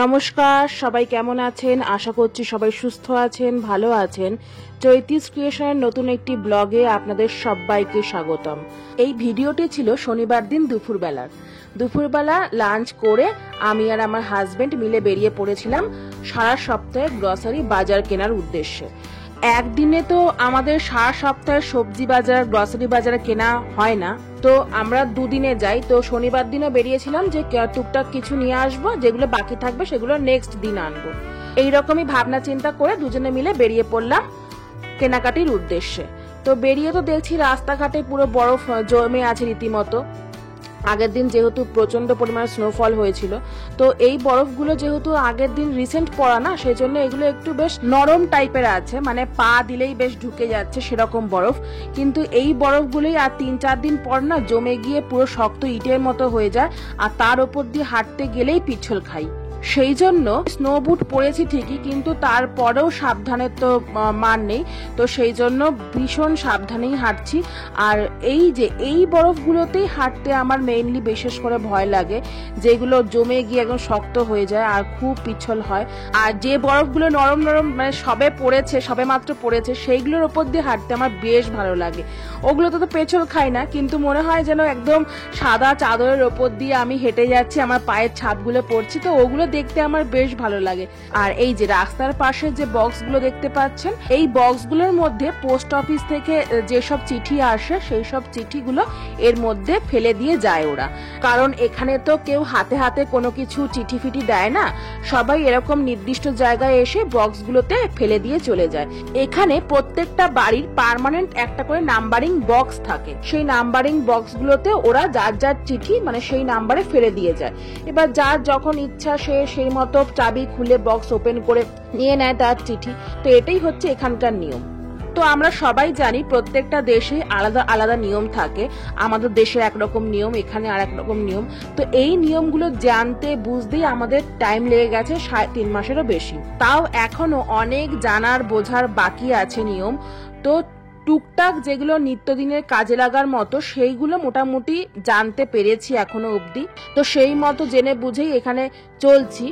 নমস্কার, সবাই কেমন আছেন? আশা করছি সবাই সুস্থ আছেন, ভালো আছেন। চৈতিস ক্রিয়েশনের নতুন একটি ব্লগে আপনাদের সবাইকে স্বাগতম। এই ভিডিওটি ছিল শনিবার দিন দুপুরবেলা লাঞ্চ করে আমি আর আমার হাজবেন্ড মিলে বেরিয়ে পড়েছিলাম সারা সপ্তাহে গ্রসারি বাজার কেনার উদ্দেশ্যে। একদিনে তো আমাদের সারা সপ্তাহে সবজি বাজার গ্রসারি বাজার কেনা হয় না, তো আমরা দুদিনে যাই। তো শনিবার দিনও বেরিয়েছিলাম যে টুকটাক কিছু নিয়ে আসবো, যেগুলো বাকি থাকবে সেগুলো নেক্সট দিন আনবো। এইরকমই ভাবনা চিন্তা করে দুজনে মিলে বেরিয়ে পড়লাম কেনাকাটির উদ্দেশ্যে। তো বেরিয়ে তো দেখছি রাস্তাঘাটে পুরো বরফ জমে আছে রীতিমতো। আগের দিন যেহেতু প্রচন্ড পরিমাণে স্নোফল হয়েছিল, তো এই বরফগুলো যেহেতু আগের দিন রিসেন্ট পড়া না, সেই জন্য এগুলো একটু বেশ নরম টাইপের আছে, মানে পা দিলেই বেশ ঢুকে যাচ্ছে সেরকম বরফ। কিন্তু এই বরফগুলোই আর 3-4 দিন পর না জমে গিয়ে পুরো শক্ত ইটের মতো হয়ে যায়, আর তার উপর দিয়ে হাঁটতে গেলেই পিছল খাই। সেই জন্য স্নো বুট পরেছি ঠিকই, কিন্তু তারপরেও সাবধানের তো মান নেই, তো সেই জন্য ভীষণ সাবধানেই হাঁটছি। আর এই বরফগুলোতেই হাঁটতে আমার মেইনলি বিশেষ করে ভয় লাগে, যেগুলো জমে গিয়ে একদম শক্ত হয়ে যায় আর খুব পিছল হয়। আর যে বরফগুলো নরম নরম মানে সবে মাত্র পড়েছে সেইগুলোর ওপর দিয়ে হাঁটতে আমার বেশ ভালো লাগে। ওগুলোতে তো পেছল খাই না, কিন্তু মনে হয় যেন একদম সাদা চাদরের ওপর দিয়ে আমি হেঁটে যাচ্ছি, আমার পায়ের ছাপগুলো পড়ছি, তো ওগুলো দেখতে আমার বেশ ভালো লাগে। আর এই যে রাস্তার পাশে যে বক্সগুলো দেখতে পাচ্ছেন, এই বক্সগুলোর মধ্যে পোস্ট অফিস থেকে যেসব চিঠি আসে সেই সব চিঠিগুলো এর মধ্যে ফেলে দিয়ে যায় ওরা। কারণ এখানে তো কেউ হাতে হাতে কোনো কিছু চিঠি ফিটি দেয় না, সবাই এরকম নির্দিষ্ট জায়গায় এসে বক্সগুলোতে ফেলে দিয়ে চলে যায়। এখানে প্রত্যেকটা বাড়ির পার্মানেন্ট একটা করে নাম্বারিং বক্স থাকে, সেই নাম্বারিং বক্সগুলোতে ওরা যার যার চিঠি মানে সেই নাম্বারে ফেলে দিয়ে যায়। এবার যার যখন ইচ্ছা সে সেই মতো চাবি খুলে বক্স ওপেন করে নিয়ে নেয় তার চিঠি। তো এটাই হচ্ছে এখানকার নিয়ম। তো আমরা সবাই জানি প্রত্যেকটা দেশে আলাদা আলাদা নিয়ম থাকে, আমাদের দেশে একরকম নিয়ম, এখানে আর একরকম নিয়ম। তো এই নিয়মগুলো জানতে বুঝতেই আমাদের টাইম লেগে গেছে 3.5 মাসেরও বেশি। তাও এখনো অনেক জানার বোঝার বাকি আছে নিয়ম। তো টুকটাক যেগুলো নিত্যদিনের কাজে লাগার মতো সেইগুলো মোটামুটি জানতে পেরেছি এখনো অবধি। তো সেই মতো জেনে বুঝেই এখানে চলছি।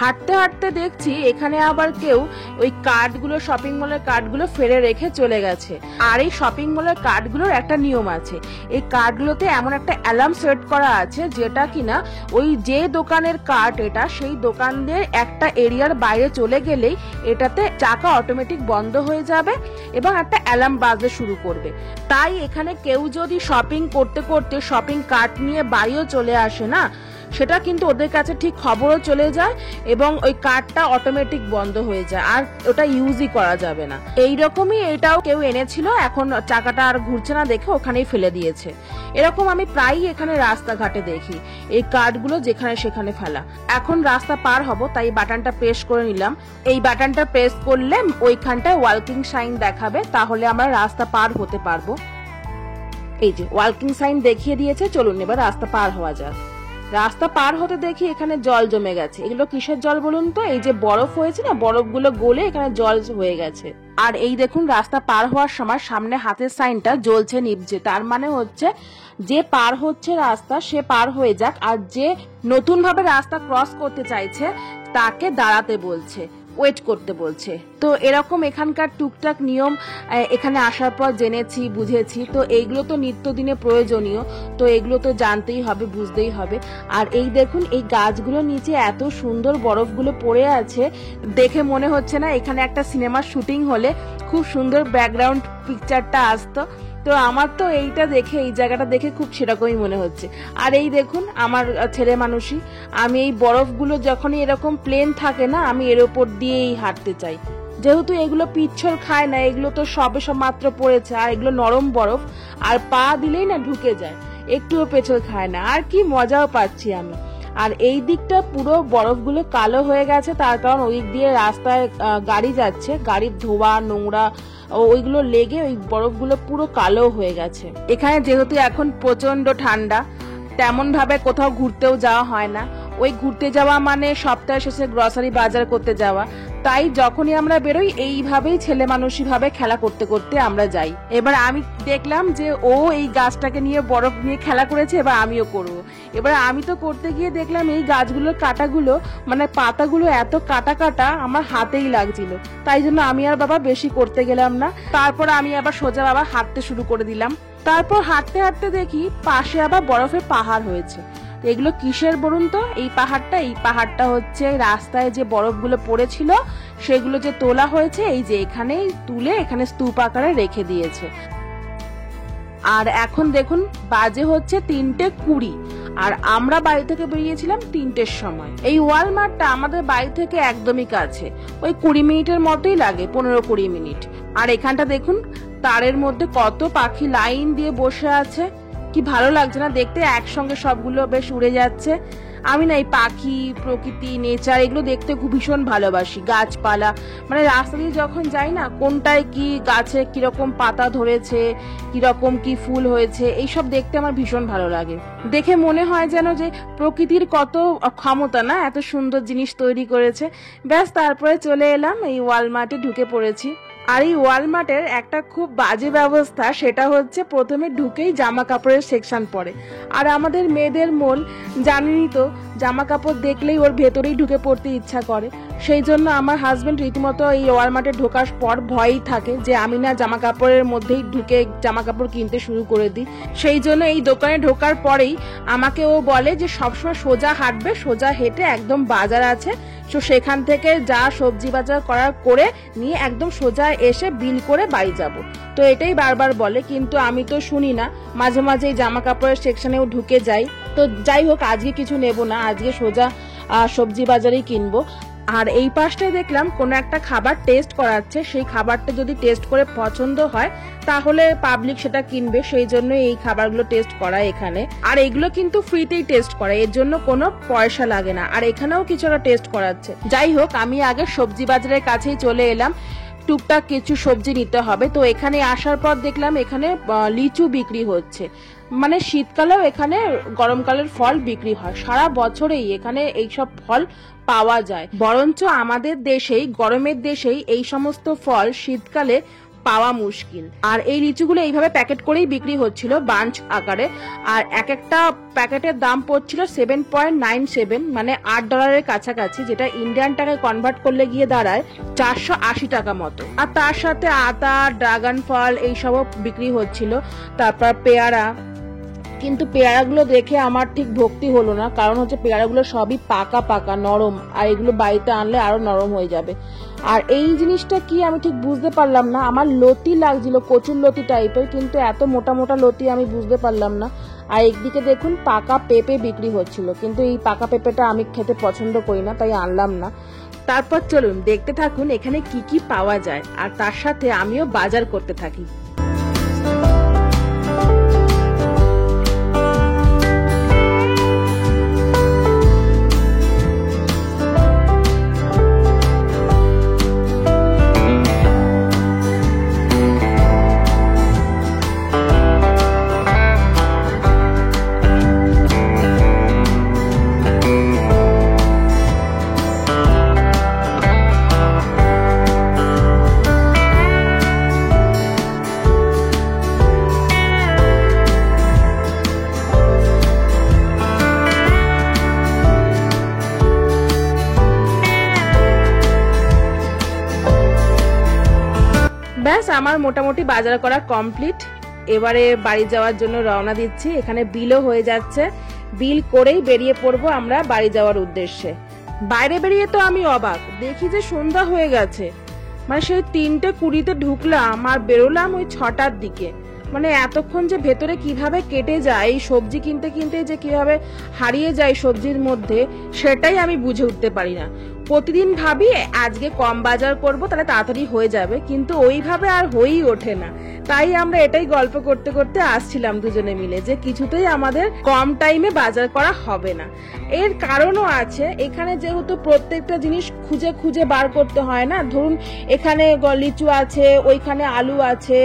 হাঁটতে হাঁটতে দেখছি এখানে আবার কেউ ওই কার্ডগুলো, শপিং মলের কার্ডগুলো ফেলে রেখে চলে গেছে। আর এই শপিং মলের কার্ডগুলোর একটা নিয়ম আছে, এই কার্ডগুলোতে এমন একটা অ্যালার্ম সেট করা আছে যেটা কিনা ওই যে দোকানের কার্ড এটা, সেই দোকানের একটা এরিয়ার বাইরে চলে গেলেই এটাতে চাকা অটোমেটিক বন্ধ হয়ে যাবে এবং একটা অ্যালার্ম বাজতে শুরু করবে। তাই এখানে কেউ যদি শপিং করতে করতে শপিং কার্ট নিয়ে বাড়িও চলে আসে না, সেটা কিন্তু ওদের কাছে ঠিক খবরও চলে যায় এবং ওই কার্ডটা অটোমেটিক বন্ধ হয়ে যায়, আর ওটা ইউজই করা যাবে না। এইরকমই এটাও কেউ এনেছিল, এখন চাকাটা আর ঘুরছে না দেখে ওখানেই ফেলে দিয়েছে। এরকম আমি প্রায়ই এখানে রাস্তাঘাটে দেখি এই কার্ডগুলো যেখানে সেখানে ফেলা। এখন রাস্তা পার হব, তাই বাটনটা প্রেস করে নিলাম। এই বাটনটা প্রেস করলে ওইখানটায় ওয়াকিং সাইন দেখাবে, তাহলে আমরা রাস্তা পার হতে পারবো। এই যে ওয়াকিং সাইন দেখিয়ে দিয়েছে, চলুন এবার রাস্তা পার হওয়া যাক। রাস্তা পার হতে দেখি এখানে জল জমে গেছে। এগুলো কিসের জল বলুন তো? এই যে বরফ হয়েছে না, বরফগুলো গলে এখানে জল হয়ে গেছে। আর এই দেখুন রাস্তা পার হওয়ার সময় সামনে হাতের সাইনটা জ্বলছে নিভছে, তার মানে হচ্ছে যে পার হচ্ছে রাস্তা সে পার হয়ে যাক, আর যে নতুন ভাবে রাস্তা ক্রস করতে চাইছে তাকে দাঁড়াতে বলছে, ওয়েট করতে বলছে। তো এরকম এখানকার টুকটাক নিয়ম এখানে আসার পর জেনেছি, বুঝেছি। তো এইগুলো তো নিত্যদিনে প্রয়োজনীয়, তো এগুলো তো জানতেই হবে, বুঝতেই হবে। আর এই দেখুন এই গাছগুলোর নিচে এত সুন্দর বরফগুলো পড়ে আছে, দেখে মনে হচ্ছে না এখানে একটা সিনেমার শুটিং হলে খুব সুন্দর ব্যাকগ্রাউন্ড পিকচারটা আসতো। তো আমার তো এইটা দেখে, এই জায়গাটা দেখে খুব সেরকমই মনে হচ্ছে। আর এই দেখুন আমার ছেলে মানুষই, আমি এই বরফগুলো যখনই এরকম প্লেন থাকে না, আমি এর ওপর দিয়েই হাঁটতে চাই। যেহেতু এগুলো পিচ্ছল খায় না, এগুলো তো সব মাত্র পড়েছে, আর এগুলো নরম বরফ, আর পা দিলেই না ঢুকে যায়, একটুও পেছল খায় না, আর কি মজাও পাচ্ছি আমি। আর এই দিকটা পুরো বরফগুলো কালো হয়ে গেছে, তার কারণ ওই দিক দিয়ে রাস্তায় গাড়ি যাচ্ছে, গাড়ির ধোয়া নোংরা ওইগুলো লেগে ওই বরফগুলো পুরো কালো হয়ে গেছে। এখানে যেহেতু এখন প্রচন্ড ঠান্ডা, তেমন ভাবে কোথাও ঘুরতেও যাওয়া হয় না। ওই ঘুরতে যাওয়া মানে সপ্তাহে শেষে গ্রসারি বাজার করতে যাওয়া, তাই যখনই আমরা বেরোই এইভাবেই ছেলে মানুষই ভাবে খেলা করতে করতে আমরা যাই। এবার আমি দেখলাম যে ও এই গাছটাকে নিয়ে বরফ নিয়ে খেলা করেছে, এবার আমিও করবো। এবার আমি তো করতে গিয়ে দেখলাম এই গাছগুলোর কাঁটাগুলো মানে পাতাগুলো এত কাটা কাটা আমার হাতেই লাগছিল, তাই জন্য আমি আর বাবা বেশি করতে গেলাম না। তারপর আমি আবার সোজা বাবা হাঁটতে শুরু করে দিলাম। তারপর হাঁটতে হাঁটতে দেখি পাশে আবার বরফের পাহাড় হয়েছে। এগুলো কিসের বলুন তো? এই পাহাড়টা হচ্ছে রাস্তায় যে বরফগুলো পড়েছিল সেগুলো যে তোলা হয়েছে, এই যে এখানে তুলে এখানে স্তূপ আকারে রেখে দিয়েছে। আর এখন দেখুন বাজে হচ্ছে 3:20 আর আমরা বাড়ি থেকে বেরিয়েছিলাম 3টের সময়। এই ওয়ালমার্টটা আমাদের বাড়ি থেকে একদমই কাছে, ওই 20 মিনিটের মতোই লাগে, 15-20 মিনিট। আর এখানটা দেখুন তারের মধ্যে কত পাখি লাইন দিয়ে বসে আছে, কি ভালো লাগছে না দেখতে, একসঙ্গে সবগুলো বেশ উড়ে যাচ্ছে। আমি না এই পাখি, প্রকৃতি, নেচার এগুলো দেখতে খুব ভীষণ ভালোবাসি। গাছপালা মানে রাস্তা দিয়ে যখন যাই না, কোনটায় কি গাছে কিরকম পাতা ধরেছে, কিরকম কি ফুল হয়েছে, এইসব দেখতে আমার ভীষণ ভালো লাগে। দেখে মনে হয় যেন যে প্রকৃতির কত ক্ষমতা না, এত সুন্দর জিনিস তৈরি করেছে। ব্যাস তারপরে চলে এলাম এই ওয়ালমার্টে, ঢুকে পড়েছি। আর এই ওয়ালমার্টের একটা খুব বাজে ব্যবস্থা, সেটা হচ্ছে প্রথমে ঢুকেই জামা কাপড়ের সেকশন পড়ে। আর আমাদের মেয়েদের মন জানেনই তো, জামা কাপড় দেখলেই ওর ভেতরেই ঢুকে পড়তে ইচ্ছা করে। সেই জন্য আমার হাজবেন্ড রীতিমতো এই ওয়ালমার্টে ঢোকার পর ভয়ই থাকে যে আমি না জামা কাপড়ের মধ্যেই ঢুকে জামা কাপড় কিনতে শুরু করে দিই। সেই জন্য এই দোকানে ঢোকার পরেই আমাকে ও বলে যে সবসময় সোজা হাঁটবে, সোজা হেঁটে একদম বাজার আছে, তো সেখান থেকে যা সবজি বাজার করার করে নিয়ে একদম সোজা এসে বিল করে বাড়ি যাব। তো এটাই বারবার বলে, কিন্তু আমি তো শুনি না। মাঝে মাঝে এই জামা কাপড়ের সেকশনেও ঢুকে যাই। তো যাই হোক, আজকে কিছু নেব না, আজকে সোজা সবজি বাজারেই কিনবো। আর এই পাশটায় দেখলাম কোনো একটা খাবার টেস্ট করাচ্ছে, সেই খাবারটা যদি টেস্ট করে পছন্দ হয় তাহলে পাবলিক সেটা কিনবে, সেই জন্য এই খাবারগুলো টেস্ট করা এখানে। আর এগুলো কিন্তু ফ্রিতেই টেস্ট করা, এর জন্য কোনো পয়সা লাগে না। আর এখানেও কিছুটা টেস্ট করাচ্ছে। যাই হোক, আমি আগে সবজি বাজারের কাছেই চলে এলাম, টুকটাক কিছু সবজি নিতে হবে। তো এখানে আসার পর দেখলাম এখানে লিচু বিক্রি হচ্ছে। মানে শীতকালেও এখানে গরমকালের ফল বিক্রি হয়, সারা বছরেই এখানে এইসব ফল পাওয়া যায়। বরঞ্চ আমাদের দেশেই, গরমের দেশেই এই সমস্ত ফল শীতকালে পাওয়া মুশকিল। আর এই লিচুগুলো এইভাবে প্যাকেট করেই বিক্রি হচ্ছিল বাঞ্চ আকারে। আর এক একটা প্যাকেটের দাম পড়ছিল 7.97 মানে $8 কাছাকাছি, যেটা ইন্ডিয়ান টাকায় কনভার্ট করলে গিয়ে দাঁড়ায় 480 টাকা মতো। আর তার সাথে আতা, ড্রাগন ফল এইসবও বিক্রি হচ্ছিল। তারপর পেয়ারা, কিন্তু পেয়ারাগুলো দেখে আমার ঠিক ভক্তি হলো না, কারণ হচ্ছে পেয়ারাগুলো সবই পাকা পাকা নরম, আর এগুলো বাড়িতে আনলে আরো নরম হয়ে যাবে। আর এই জিনিসটা কি আমি ঠিক বুঝতে পারলাম না, আমার লতি লাগছিল, কচুর লতি টাইপের, কিন্তু এত মোটা মোটা লতি আমি বুঝতে পারলাম না। আর একদিকে দেখুন পাকা পেঁপে বিক্রি হচ্ছিল, কিন্তু এই পাকা পেঁপেটা আমি খেতে পছন্দ করি না, তাই আনলাম না। তারপর চলুন দেখতে থাকুন এখানে কি কি পাওয়া যায়, আর তার সাথে আমিও বাজার করতে থাকি। ব্যাস আমার মোটামুটি বাজার করা কমপ্লিট। এবারে বাড়ি যাওয়ার জন্য রওনা দিচ্ছি। এখানে বিলও হয়ে যাচ্ছে, বিল করেই বেরিয়ে পড়বো আমরা বাড়ি যাওয়ার উদ্দেশ্যে। বাইরে বেরিয়ে তো আমি অবাক, দেখি যে সন্ধ্যা হয়ে গেছে। মানে সেই 3:20 ঢুকলাম আর বেরোলাম ওই 6টার দিকে। মানে এতক্ষণ যে ভেতরে কিভাবে কেটে যায়, এই সবজি কিনতে কিনতে যে কিভাবে হারিয়ে যায় সবজির মধ্যে, সেটাই আমি বুঝে উঠতে পারি না। প্রতিদিন ভাবি আজকে কম বাজার করব, তাহলে তাড়াতাড়ি হয়ে যাবে, কিন্তু ওইভাবে আর হয়েই ওঠে না। তাই আমরা এটাই গল্প করতে করতে আসছিলাম দুজনে মিলে যে কিছুতেই আমাদের কম টাইমে বাজার করা হবে না। এর কারণও আছে, এখানে যেহেতু প্রত্যেকটা জিনিস খুঁজে খুঁজে বার করতে হয় না। ধরুন এখানে লিচু আছে, ওইখানে আলু আছে,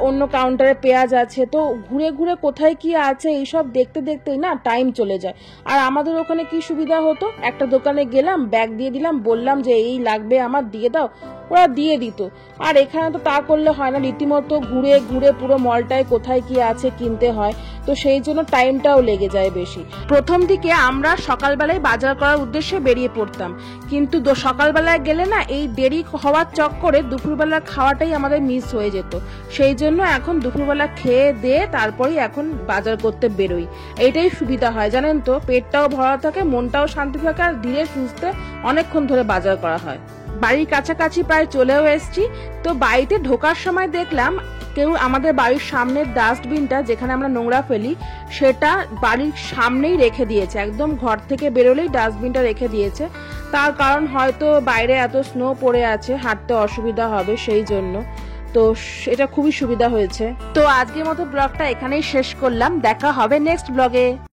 অন্য কাউন্টারে পেঁয়াজ আছে, তো ঘুরে ঘুরে কোথায় কি আছে এইসব দেখতে দেখতেই না টাইম চলে যায়। আর আমাদের ওখানে কি সুবিধা হতো, একটা দোকানে গেলাম, ব্যাগ দিয়ে দিলাম, বললাম যে এই লাগবে আমার, দিয়ে দাও, ওরা দিয়ে দিত। আর এখানে তো তা করলে হয় না, রীতিমতো ঘুরে ঘুরে পুরো মলটায় কোথায় কি আছে কিনতে হয়, তো সেই জন্য টাইমটাও লেগে যায় বেশি। প্রথম দিকে আমরা সকালবেলায় বাজার করার উদ্দেশ্যে বেরিয়ে পড়তাম, কিন্তু সকালবেলায় গেলে না এই দেরি হওয়ার চক্করে দুপুরবেলার খাওয়াটাই আমাদের মিস হয়ে যেত। সেই জন্য এখন দুপুরবেলা খেয়ে দিয়ে তারপরেই এখন বাজার করতে বেরোই। এটাই সুবিধা হয় জানেন তো, পেটটাও ভরা থাকে, মনটাও শান্তি থাকে, আর ধীরে সুস্থে অনেকক্ষণ ধরে বাজার করা হয়। বাড়ির কাছাকাছি প্রায় চলেও এসেছি। তো বাড়িতে ঢোকার সময় দেখলাম কেউ আমাদের বাড়ির সামনের ডাস্টবিনটা, যেখানে আমরা নোংরা ফেলি, সেটা বাড়ির সামনেই রেখে দিয়েছে। একদম ঘর থেকে বেরোলেই ডাস্টবিনটা রেখে দিয়েছে। তার কারণ হয়তো বাইরে এত স্নো পড়ে আছে, হাঁটতে অসুবিধা হবে সেই জন্য। তো এটা খুবই সুবিধা হয়েছে। তো আজকের মতো ব্লগটা এখানেই শেষ করলাম, দেখা হবে নেক্সট ব্লগে।